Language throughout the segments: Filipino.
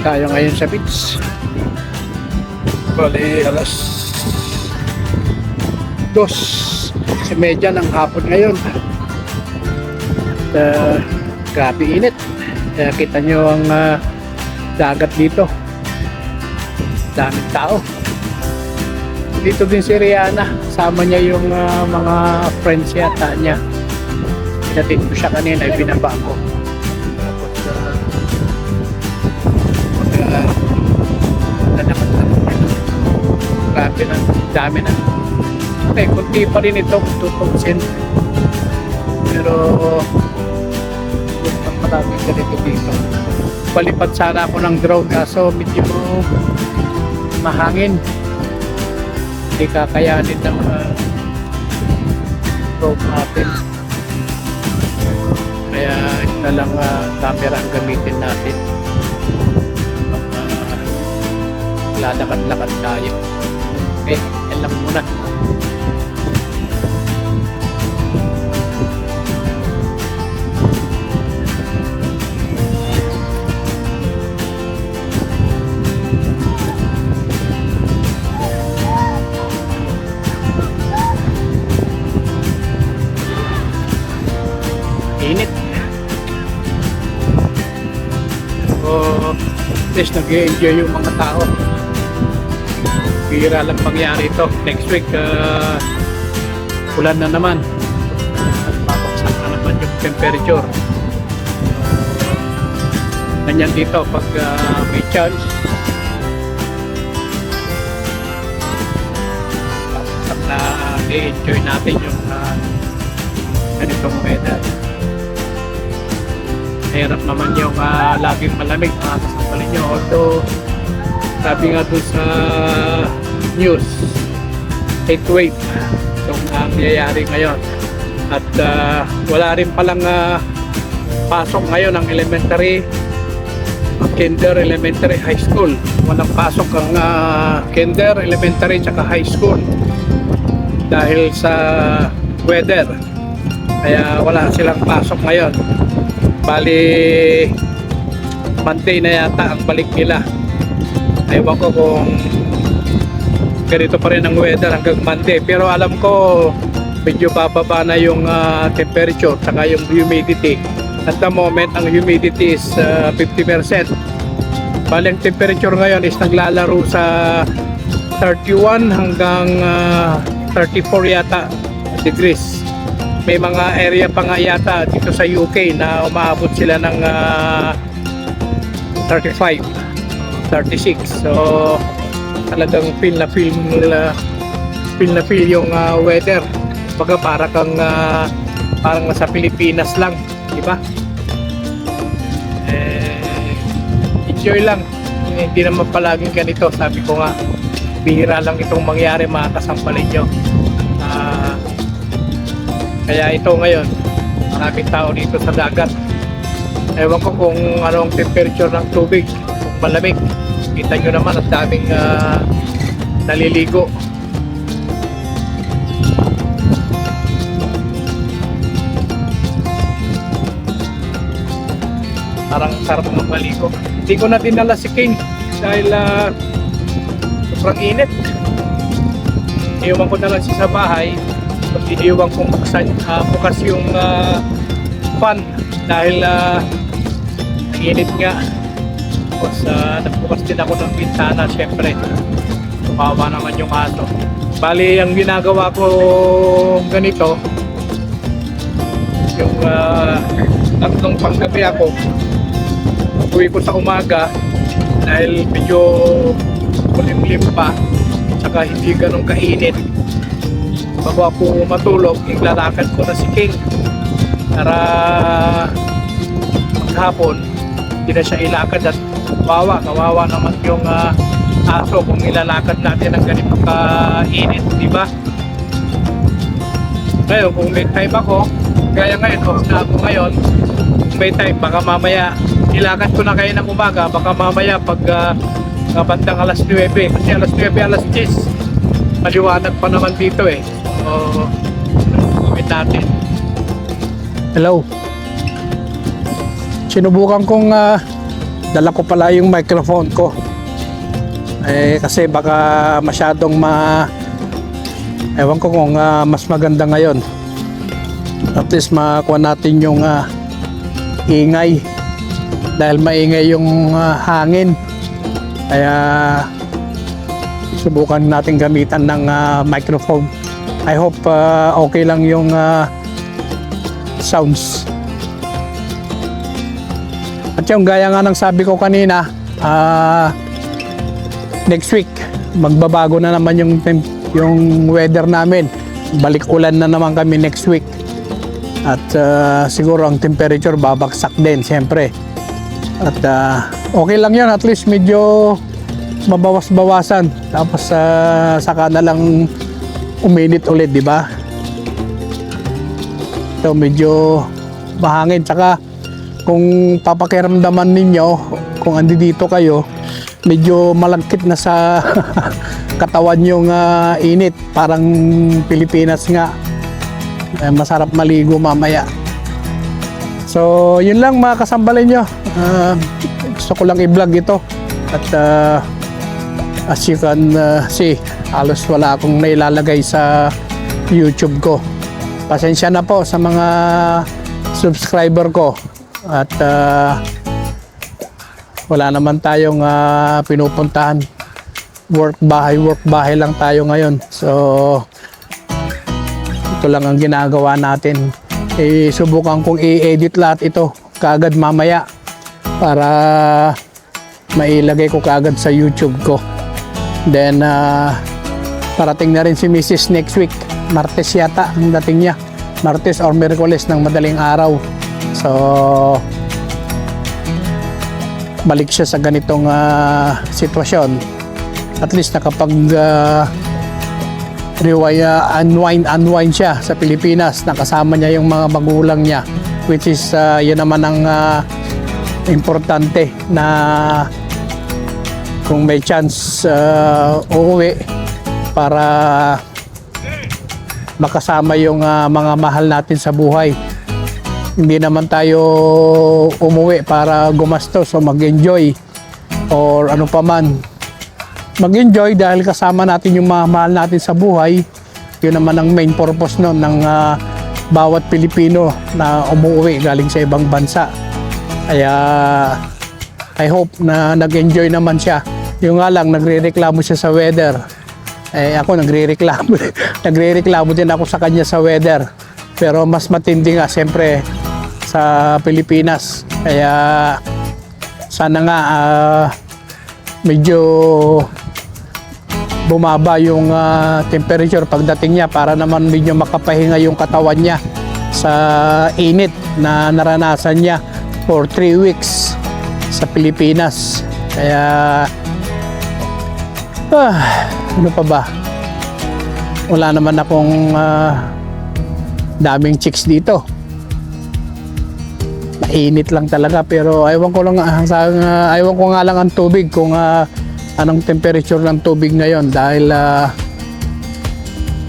tayo ngayon sa beach. Bali, alas 2:30 ng hapon ngayon. Grabe init. Kaya kita nyo ang dagat dito. Daming tao. Dito din si Rihanna. Sama niya yung mga friends yata niya. Pinatin ko siya kanina, binaba ko. Tapos, grabe na, dami na. Okay, kunti pa rin ito, 2%. Pero, maraming ganito dito. Palipad sana ako ng drone, kaso medyo mahangin. Hindi kakayanin ng drone natin. Kaya ito na lang camera ang gamitin natin. Lalakad-lakad tayo. Okay, yan lang muna. Init. So, at least nag-enjoy yung mga tao. Bihira lang mangyari ito. Next week, ulan na naman. At babagsak na naman yung temperature. Ganyan dito pag may chance. Babagsak na i-enjoy natin yung ganitong weather. Hirap naman yung laging malamig, mga kasampalin nyo. Although, sabi nga doon sa news, heat wave itong nangyayari ngayon. At wala rin palang pasok ngayon ng elementary, kinder, elementary, high school. Walang pasok ang kinder, elementary, tsaka high school dahil sa weather. Kaya wala silang pasok ngayon. Bali, Monday na yata ang balik nila. Ewan ko kung ganito pa rin ang weather hanggang Monday. Pero alam ko medyo bababa na yung temperature saka yung humidity. At the moment, ang humidity is 50%. Bali, ang temperature ngayon is naglalaro sa 31 hanggang 34 yata degrees. May mga area pa nga yata dito sa UK na umaabot sila ng 35, 36. So talagang feel na feel yung weather. Baga parang nasa Pilipinas lang, di ba? Enjoy lang. Hindi naman palaging ganito. Sabi ko nga, bihira lang itong mangyari, mga kasampalin nyo. Kaya ito ngayon, maraming tao dito sa dagat. Ewan ko kung anong temperature ng tubig, kung malamig. Kita nyo naman ang daming naliligo. Parang sarap ng maligo. Hindi ko na dinala si King dahil sobrang init. Iwan ko na lang siya sa bahay. Iniwan kong bukas yung fan dahil init nga. Tapos nagbukas din ako ng bintana, syempre tumawa naman yung aso. Bali, ang ginagawa ko ganito, yung tatlong panggabi ako, uwi ko sa umaga dahil medyo kulimlim pa saka hindi ganun kainit. Bago ako matulog, iglalakad ko na si King para maghapon hindi na siya ilakad at kawawa naman yung aso kung ilalakad natin ng ganito ka-init, di ba? Ngayon, kung may time ako, gaya ngayon, off na ako ngayon, kung may time, baka mamaya ilakad ko na kayo ng umaga, baka mamaya pag bandang alas 9, kasi alas 9, alas 10 maliwanag pa naman dito eh. So, gawin natin. Hello. Sinubukan kong Dala ko pala yung microphone ko. Kasi baka masyadong ewan ko kung mas maganda ngayon. At least makuha natin yung ingay. Dahil maingay yung hangin. Kaya subukan natin gamitan ng microphone. I hope okay lang yung sounds. At yung gaya nga ng sabi ko kanina, next week magbabago na naman yung weather namin. Balik ulan na naman kami next week. At siguro ang temperature babagsak din siyempre. At okay lang yun, at least medyo mabawas-bawasan. Tapos saka na lang uminit ulit, di ba? So medyo mahangin. Tsaka kung papakiramdaman ninyo, kung andi dito kayo, medyo malagkit na sa katawan yung init. Parang Pilipinas nga. Masarap maligo mamaya. So yun lang mga kasambalin nyo. Gusto ko lang i-vlog ito. At as you can see, halos wala akong nailalagay sa YouTube ko. Pasensya na po sa mga subscriber ko. At wala naman tayong pinupuntahan. Work bahay lang tayo ngayon. So ito lang ang ginagawa natin. Subukan kong i-edit lahat ito kaagad mamaya para mailagay ko kaagad sa YouTube ko. Then parating na rin si Mrs. next week. Martes yata ang dating niya. Martes or Miyerkules ng madaling araw. So balik siya sa ganitong sitwasyon. At least nakapag unwind siya sa Pilipinas. Nakasama niya yung mga magulang niya, which is yun naman ang importante, na kung may chance uuwi para makasama yung mga mahal natin sa buhay. Hindi naman tayo umuwi para gumastos o mag-enjoy or ano pa man. Mag-enjoy dahil kasama natin yung mga mahal natin sa buhay. Yun naman ang main purpose no, ng bawat Pilipino na umuwi galing sa ibang bansa. Kaya I hope na nag-enjoy naman siya. Yung nga lang, nagre-reklamo siya sa weather. Ako nagre-reklamo. Nagre-reklamo din ako sa kanya sa weather. Pero mas matindi nga siyempre sa Pilipinas. Kaya sana nga medyo bumaba yung temperature pagdating niya para naman medyo makapahinga yung katawan niya sa init na naranasan niya for 3 weeks sa Pilipinas. Kaya ano pa ba? Wala naman akong daming chicks dito. Mainit lang talaga, pero aywan ko nga lang ang tubig kung anong temperature ng tubig ngayon dahil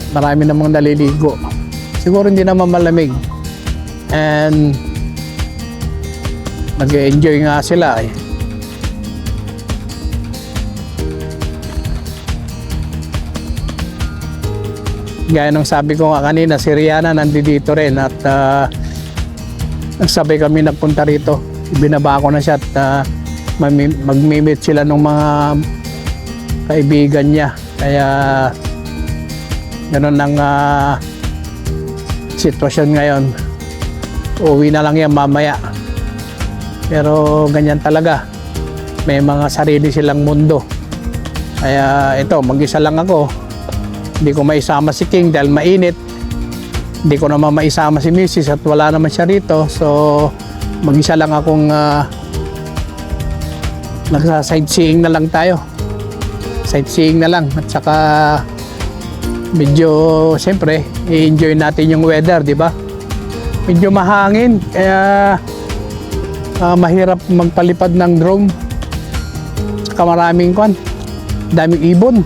marami namang naliligo. Siguro hindi naman malamig. And nag-enjoy nga sila eh. Gaya ng sabi ko nga kanina, si Rihanna nandito rin at nagsabay kami nagpunta rito. Binaba ko na siya at mag-meet sila ng mga kaibigan niya. Kaya ganun ang sitwasyon ngayon. Uwi na lang yan mamaya. Pero ganyan talaga. May mga sarili silang mundo. Kaya ito, mag-isa lang ako. Hindi ko maisama si King dahil mainit. Hindi ko naman maisama si Mrs. at wala naman siya rito. So mag-isa lang akong nagsa-sightseeing na lang tayo. Sightseeing na lang. At saka medyo siyempre i-enjoy natin yung weather, di ba? Medyo mahangin. Kaya mahirap magpalipad ng drone. Saka maraming daming ibon.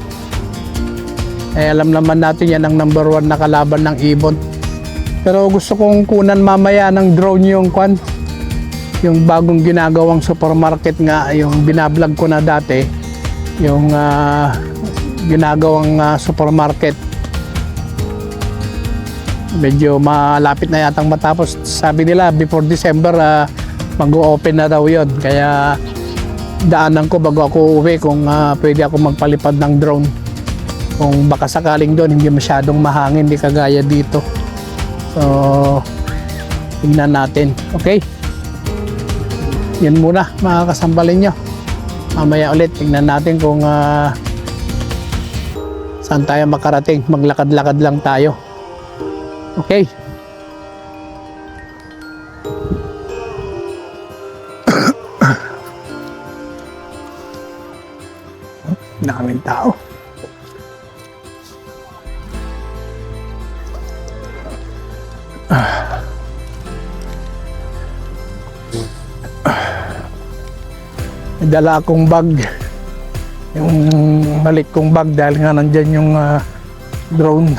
Alam naman natin yan ang number 1 na kalaban ng ibon. Pero gusto kong kunan mamaya ng drone yung yung bagong ginagawang supermarket nga, yung binablog ko na dati, yung ginagawang supermarket, medyo malapit na yatang matapos. Sabi nila before December mag-open na daw yon, kaya daanan ko bago ako uwi kung pwede ako magpalipad ng drone, kung baka sakaling doon hindi masyadong mahangin, hindi kagaya dito. So tingnan natin. Okay, yun muna mga kasambalin nyo. Mamaya ulit tingnan natin kung saan tayo makarating. Maglakad-lakad lang tayo. Okay. Daming tao. May dala akong bag, yung maliit kong bag dahil nga nandyan yung drone.